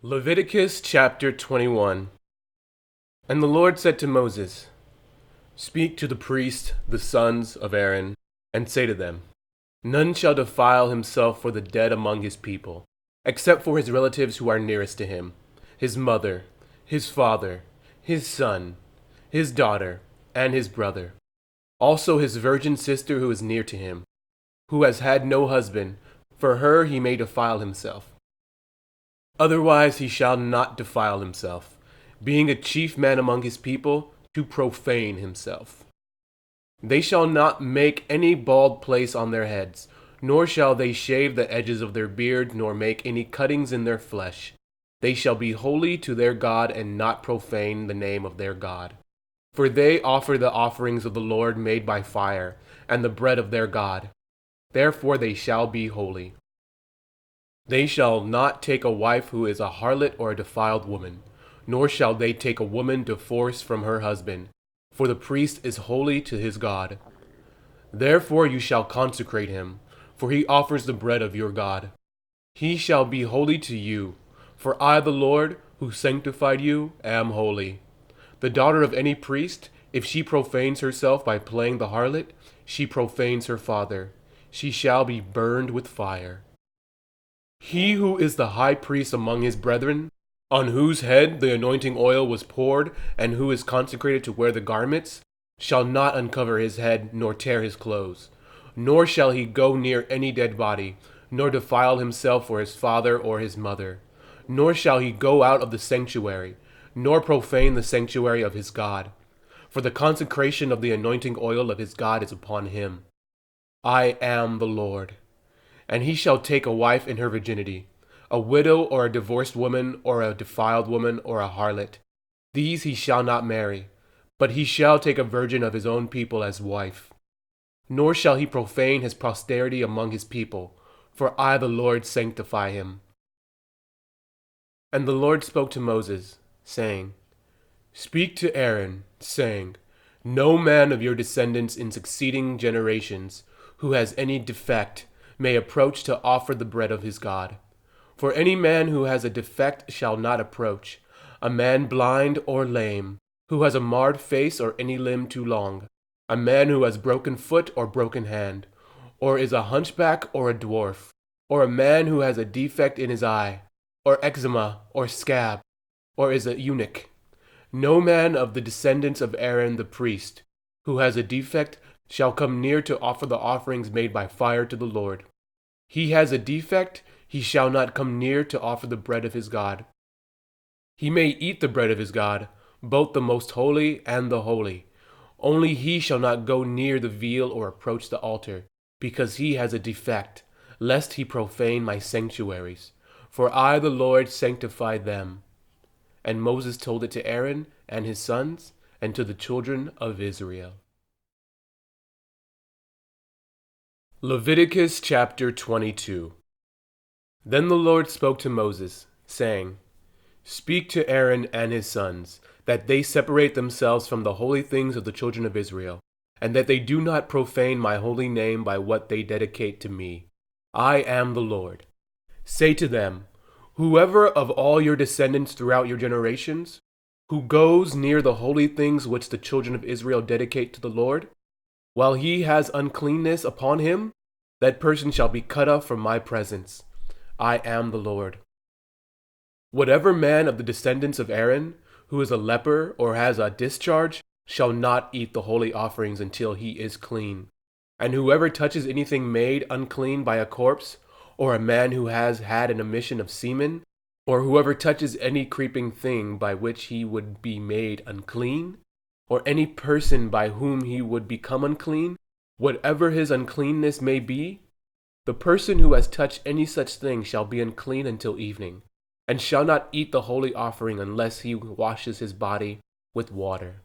Leviticus chapter 21. And the Lord said to Moses, Speak to the priests, the sons of Aaron, and say to them, None shall defile himself for the dead among his people, except for his relatives who are nearest to him, his mother, his father, his son, his daughter, and his brother. Also his virgin sister who is near to him, who has had no husband, for her he may defile himself. Otherwise he shall not defile himself, being a chief man among his people, to profane himself. They shall not make any bald place on their heads, nor shall they shave the edges of their beard, nor make any cuttings in their flesh. They shall be holy to their God, and not profane the name of their God. For they offer the offerings of the Lord made by fire, and the bread of their God. Therefore they shall be holy. They shall not take a wife who is a harlot or a defiled woman, nor shall they take a woman divorced from her husband, for the priest is holy to his God. Therefore you shall consecrate him, for he offers the bread of your God. He shall be holy to you, for I, the Lord, who sanctified you, am holy. The daughter of any priest, if she profanes herself by playing the harlot, she profanes her father. She shall be burned with fire. He who is the high priest among his brethren, on whose head the anointing oil was poured, and who is consecrated to wear the garments, shall not uncover his head, nor tear his clothes. Nor shall he go near any dead body, nor defile himself for his father or his mother. Nor shall he go out of the sanctuary, nor profane the sanctuary of his God. For the consecration of the anointing oil of his God is upon him. I am the Lord. And he shall take a wife in her virginity, a widow or a divorced woman or a defiled woman or a harlot. These he shall not marry, but he shall take a virgin of his own people as wife. Nor shall he profane his posterity among his people, for I the Lord sanctify him. And the Lord spoke to Moses, saying, Speak to Aaron, saying, No man of your descendants in succeeding generations, who has any defect, may approach to offer the bread of his God. For any man who has a defect shall not approach, a man blind or lame, who has a marred face or any limb too long, a man who has broken foot or broken hand, or is a hunchback or a dwarf, or a man who has a defect in his eye, or eczema or scab, or is a eunuch. No man of the descendants of Aaron the priest, who has a defect, shall come near to offer the offerings made by fire to the Lord. He has a defect, he shall not come near to offer the bread of his God. He may eat the bread of his God, both the most holy and the holy. Only he shall not go near the veal or approach the altar, because he has a defect, lest he profane my sanctuaries. For I, the Lord, sanctify them. And Moses told it to Aaron and his sons, and to the children of Israel. Leviticus chapter 22. Then the Lord spoke to Moses, saying, Speak to Aaron and his sons, that they separate themselves from the holy things of the children of Israel, and that they do not profane my holy name by what they dedicate to me. I am the Lord. Say to them, Whoever of all your descendants throughout your generations, who goes near the holy things which the children of Israel dedicate to the Lord, while he has uncleanness upon him, that person shall be cut off from my presence. I am the Lord. Whatever man of the descendants of Aaron, who is a leper or has a discharge, shall not eat the holy offerings until he is clean. And whoever touches anything made unclean by a corpse, or a man who has had an emission of semen, or whoever touches any creeping thing by which he would be made unclean, or any person by whom he would become unclean, whatever his uncleanness may be, the person who has touched any such thing shall be unclean until evening, and shall not eat the holy offering unless he washes his body with water.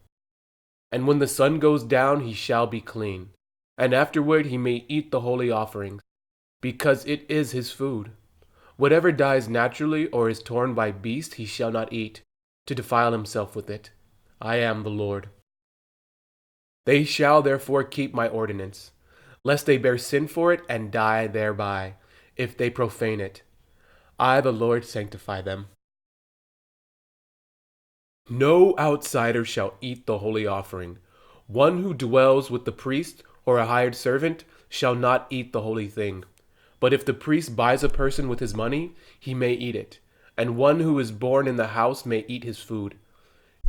And when the sun goes down he shall be clean, and afterward he may eat the holy offerings, because it is his food. Whatever dies naturally or is torn by beast he shall not eat, to defile himself with it. I am the Lord. They shall therefore keep my ordinance, lest they bear sin for it and die thereby, if they profane it. I, the Lord, sanctify them. No outsider shall eat the holy offering. One who dwells with the priest or a hired servant shall not eat the holy thing. But if the priest buys a person with his money, he may eat it, and one who is born in the house may eat his food.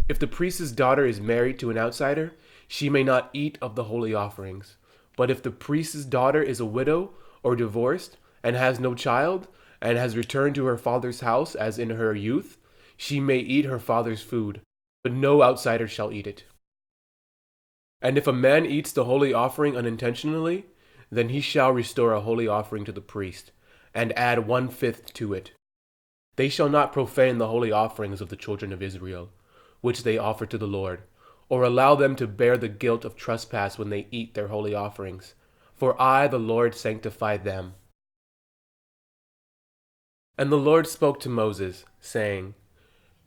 If the priest's daughter is married to an outsider, she may not eat of the holy offerings. But if the priest's daughter is a widow or divorced and has no child and has returned to her father's house as in her youth, she may eat her father's food, but no outsider shall eat it. And if a man eats the holy offering unintentionally, then he shall restore a holy offering to the priest, and add 1/5 to it. They shall not profane the holy offerings of the children of Israel, which they offer to the Lord, or allow them to bear the guilt of trespass when they eat their holy offerings. For I, the Lord, sanctify them. And the Lord spoke to Moses, saying,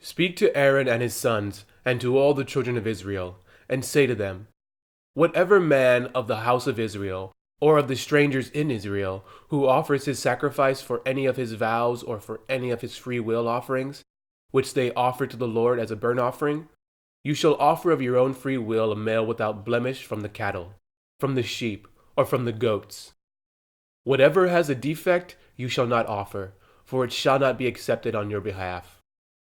Speak to Aaron and his sons, and to all the children of Israel, and say to them, Whatever man of the house of Israel, or of the strangers in Israel, who offers his sacrifice for any of his vows or for any of his free will offerings, which they offer to the Lord as a burnt offering, you shall offer of your own free will a male without blemish from the cattle, from the sheep, or from the goats. Whatever has a defect you shall not offer, for it shall not be accepted on your behalf.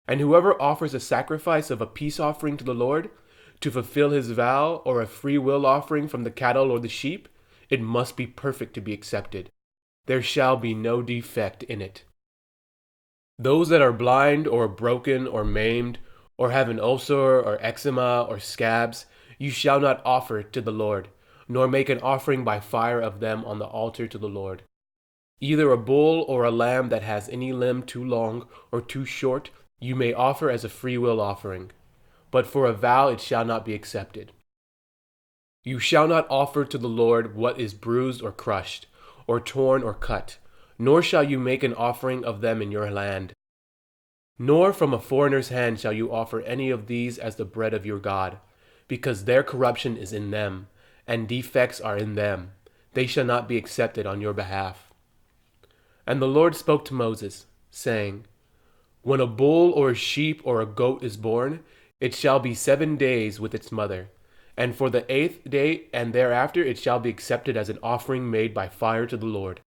And whoever offers a sacrifice of a peace offering to the Lord, to fulfill his vow, or a free will offering from the cattle or the sheep, it must be perfect to be accepted. There shall be no defect in it. Those that are blind or broken or maimed, or have an ulcer or eczema or scabs, you shall not offer to the Lord, nor make an offering by fire of them on the altar to the Lord. Either a bull or a lamb that has any limb too long or too short, you may offer as a free will offering, but for a vow it shall not be accepted. You shall not offer to the Lord what is bruised or crushed, or torn or cut, nor shall you make an offering of them in your land. Nor from a foreigner's hand shall you offer any of these as the bread of your God, because their corruption is in them, and defects are in them. They shall not be accepted on your behalf. And the Lord spoke to Moses, saying, When a bull or a sheep or a goat is born, it shall be 7 days with its mother, and for the 8th day and thereafter it shall be accepted as an offering made by fire to the Lord.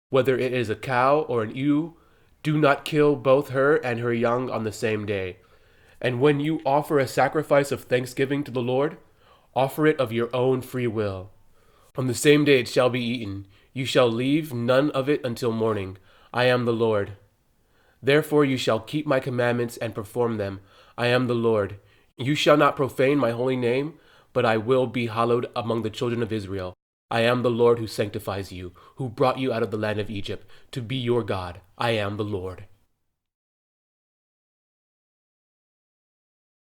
Whether it is a cow or an ewe, do not kill both her and her young on the same day. And when you offer a sacrifice of thanksgiving to the Lord, offer it of your own free will. On the same day it shall be eaten. You shall leave none of it until morning. I am the Lord. Therefore you shall keep my commandments and perform them. I am the Lord. You shall not profane my holy name, but I will be hallowed among the children of Israel. I am the Lord who sanctifies you, who brought you out of the land of Egypt, to be your God. I am the Lord.